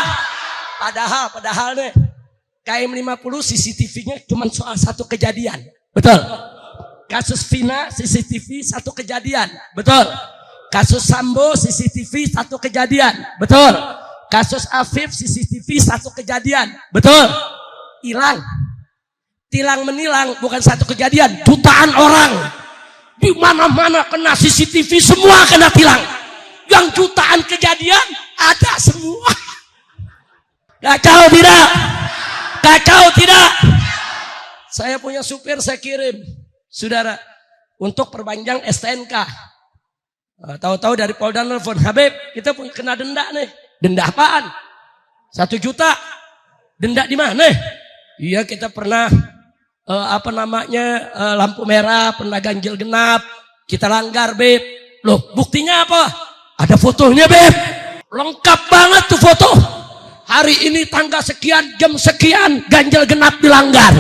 Padahal nih KM 50 CCTV-nya cuma soal satu kejadian. Betul? Kasus Vina CCTV satu kejadian. Betul? Kasus Sambo CCTV satu kejadian. Betul? Kasus Afif CCTV satu kejadian. Betul? Hilang. Tilang menilang bukan satu kejadian, jutaan orang. Di mana-mana kena CCTV, semua kena tilang. Yang jutaan kejadian ada semua. Kacau tidak? Kacau tidak? Saya punya supir, saya kirim, saudara, untuk perpanjang STNK. Tahu-tahu dari Polda nelfon, Habib, kita punya kena denda nih. Denda apaan? 1 juta. Denda di mana? Iya, kita pernah lampu merah, pernah ganjil genap, kita langgar, Beb. Loh, buktinya apa? Ada fotonya, Beb. Lengkap banget tuh foto. Hari ini tanggal sekian, jam sekian, ganjil genap dilanggar.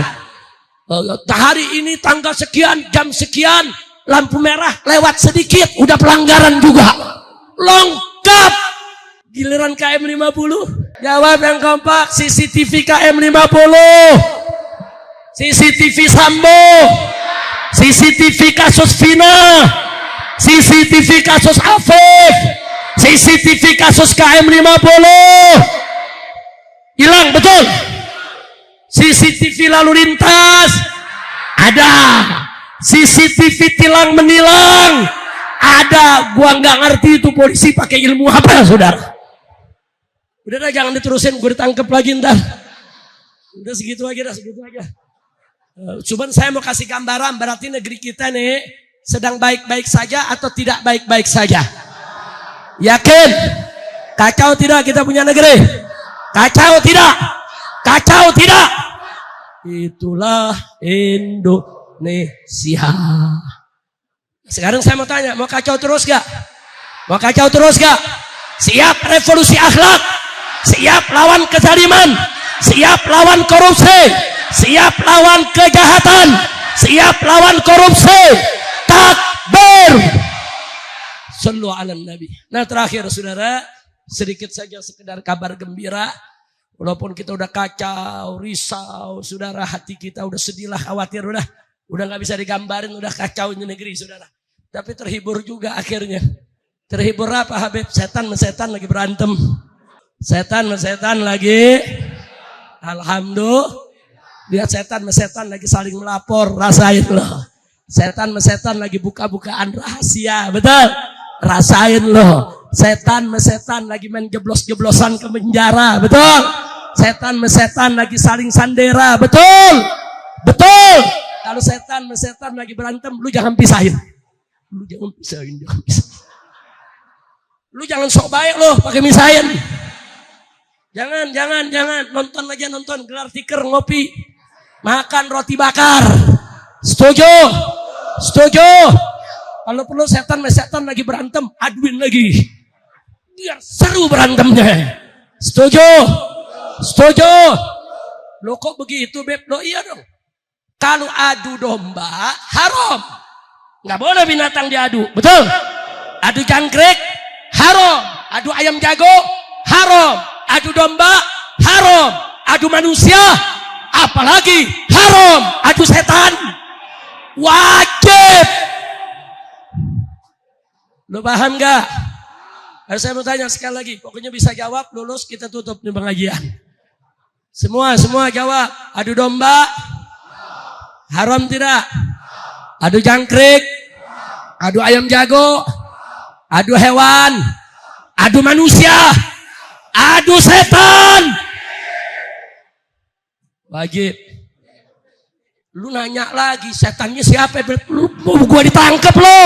Hari ini tanggal sekian, jam sekian, lampu merah lewat sedikit, udah pelanggaran juga. Lengkap. Giliran KM 50. Jawab yang kompak, CCTV KM 50. CCTV Sambo, CCTV kasus Vina, CCTV kasus Afif, CCTV kasus KM 50. Hilang, betul? CCTV lalu lintas ada, CCTV tilang menilang ada. Gua nggak ngerti itu polisi pakai ilmu apa, saudara. Udah dah, jangan diterusin, gue ditangkap lagi ntar. Udah segitu aja dah, segitu aja. Cuman saya mau kasih gambaran, berarti negeri kita nih sedang baik-baik saja atau tidak baik-baik saja. Yakin? Kacau tidak kita punya negeri? Kacau tidak? Kacau tidak? Itulah Indonesia. Sekarang saya mau tanya, mau kacau terus gak? Mau kacau terus gak? Siap revolusi akhlak? Siap lawan kezaliman? Siap lawan korupsi? Siap lawan kejahatan, siap lawan korupsi. Takbir. Sallu ala Nabi. Nah, terakhir saudara, sedikit saja sekedar kabar gembira. Walaupun kita udah kacau, risau, saudara, hati kita udah sedih lah, khawatir, udah nggak bisa digambarin, udah kacau di negeri, saudara. Tapi terhibur juga akhirnya. Terhibur apa, Habib? Setan mesetan lagi berantem. Setan mesetan lagi. Alhamdulillah. Lihat setan mesetan lagi saling melapor, rasain loh. Setan mesetan lagi buka-bukaan rahasia, betul? Rasain loh. Setan mesetan lagi main jeblos-jeblosan ke penjara, betul? Setan mesetan lagi saling sandera, betul? Betul? Kalau setan mesetan lagi berantem, lu jangan pisahin. Lu jangan pisahin, jangan pisahin. Lu jangan sok baik loh pakai misahin. Jangan. Nonton aja, nonton gelar tikar, ngopi. Makan roti bakar. Setuju? Setuju? Kalau perlu setan lagi berantem, aduin lagi. biar seru berantemnya. Setuju? Setuju? Lo kok begitu, Beb? Lo iya dong. Kalau adu domba haram. Nggak boleh binatang diadu, betul? Adu jangkrik haram. Adu ayam jago haram. Adu domba haram. Adu manusia apalagi haram. Adu setan wajib. Lo paham gak? Harus saya mau tanya sekali lagi. Pokoknya bisa jawab, lulus kita tutup nih pengajian. Semua jawab. Adu domba haram tidak? Adu jangkrik, adu ayam jago, adu hewan, adu manusia, adu setan wajib. Lu nanya lagi, setannya siapa? Lu mau gua ditangkap lo?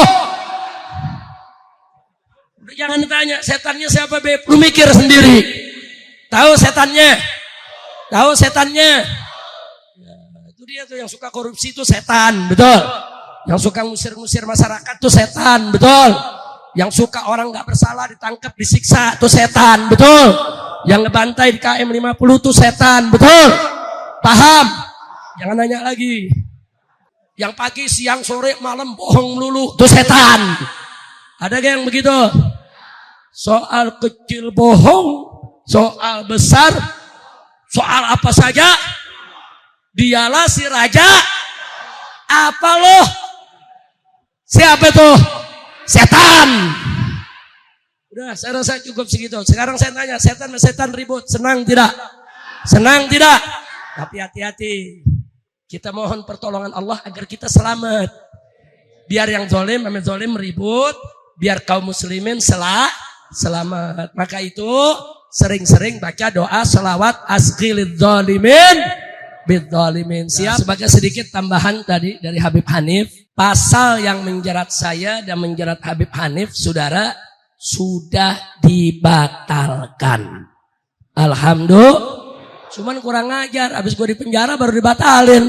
Jangan tanya setannya siapa, Beb. Lu mikir sendiri. Tahu setannya? Tahu setannya? Ya, itu dia tuh yang suka korupsi itu setan, betul. Yang suka ngusir-ngusir masyarakat tuh setan, betul. Yang suka orang nggak bersalah ditangkap, disiksa tuh setan, betul. Yang ngebantai di KM 50 tuh setan, betul. Paham? Jangan nanya lagi. Yang pagi, siang, sore, malam bohong melulu tuh setan. Ada gak yang begitu? Soal kecil bohong, soal besar, soal apa saja, dialah si raja. Apa loh? Siapa tuh? Setan. Udah, saya rasa cukup segitu. Sekarang saya tanya, setan sama setan ribut, senang tidak? Senang tidak? Tapi hati-hati. Kita mohon pertolongan Allah agar kita selamat. Biar yang zalim sama zalim ribut, biar kaum muslimin selamat. Maka itu sering-sering baca doa selawat asqilid zalimin bidzalimin. Siap. Sebagai sedikit tambahan tadi dari Habib Hanif, pasal yang menjerat saya dan menjerat Habib Hanif, saudara, sudah dibatalkan. Alhamdulillah. Cuman kurang ajar, habis gue di penjara baru dibatalin.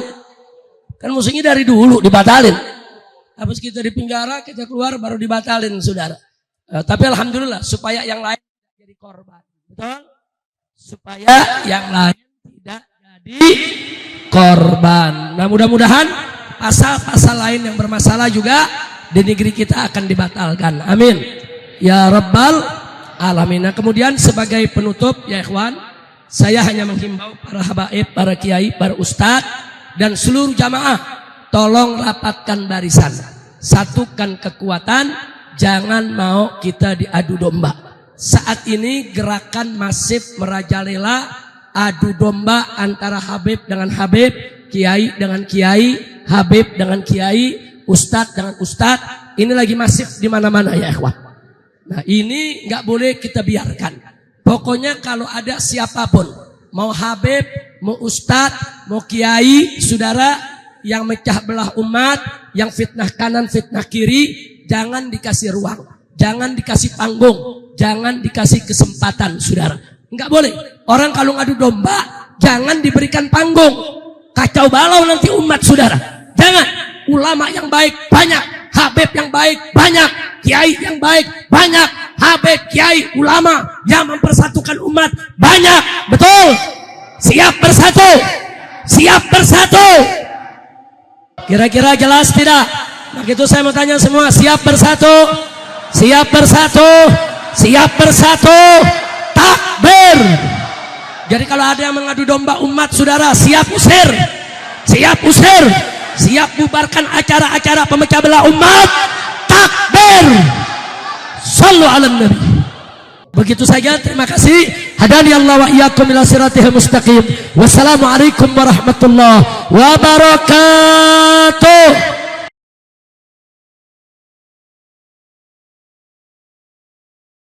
Kan musuhnya dari dulu dibatalin. Habis kita di penjara, kita keluar baru dibatalin, saudara. Tapi alhamdulillah supaya yang lain jadi korban, betul? Supaya yang lain tidak jadi korban. Nah, mudah-mudahan pasal-pasal lain yang bermasalah juga di negeri kita akan dibatalkan. Amin. Ya Rabbal Alamin. Nah, kemudian sebagai penutup, ya ikhwan, saya hanya menghimbau para habaib, para kiai, para ustadz, dan seluruh jamaah, tolong rapatkan barisan, satukan kekuatan, jangan mau kita diadu domba. Saat ini gerakan masif merajalela adu domba antara Habib dengan Habib, kiai dengan kiai, Habib dengan kiai, ustadz dengan ustadz. Ini lagi masif di mana-mana ya ikhwan. Nah, ini nggak boleh kita biarkan. Pokoknya kalau ada siapapun, mau Habib, mau ustadz, mau kiai, saudara, yang mecah belah umat, yang fitnah kanan, fitnah kiri, jangan dikasih ruang, jangan dikasih panggung, jangan dikasih kesempatan, saudara. Enggak boleh. Orang kalau ngadu domba, jangan diberikan panggung. Kacau balau nanti umat, saudara. Jangan. Ulama yang baik banyak, Habib yang baik banyak, kiai yang baik banyak, Habib, kiai, ulama yang mempersatukan umat banyak, betul. Siap bersatu, siap bersatu. Kira-kira jelas tidak? Nah, gitu saya mau tanya semua, siap bersatu, siap bersatu, siap bersatu, takbir. Jadi kalau ada yang mengadu domba umat, saudara, siap usir, siap usir, siap bubarkan acara-acara pemecah belah umat, takbir. Sallu ala nabi. Begitu saja, terima kasih. Hadani Allah wa iyyakum ila siratil mustaqim. Wassalamualaikum warahmatullahi wabarakatuh.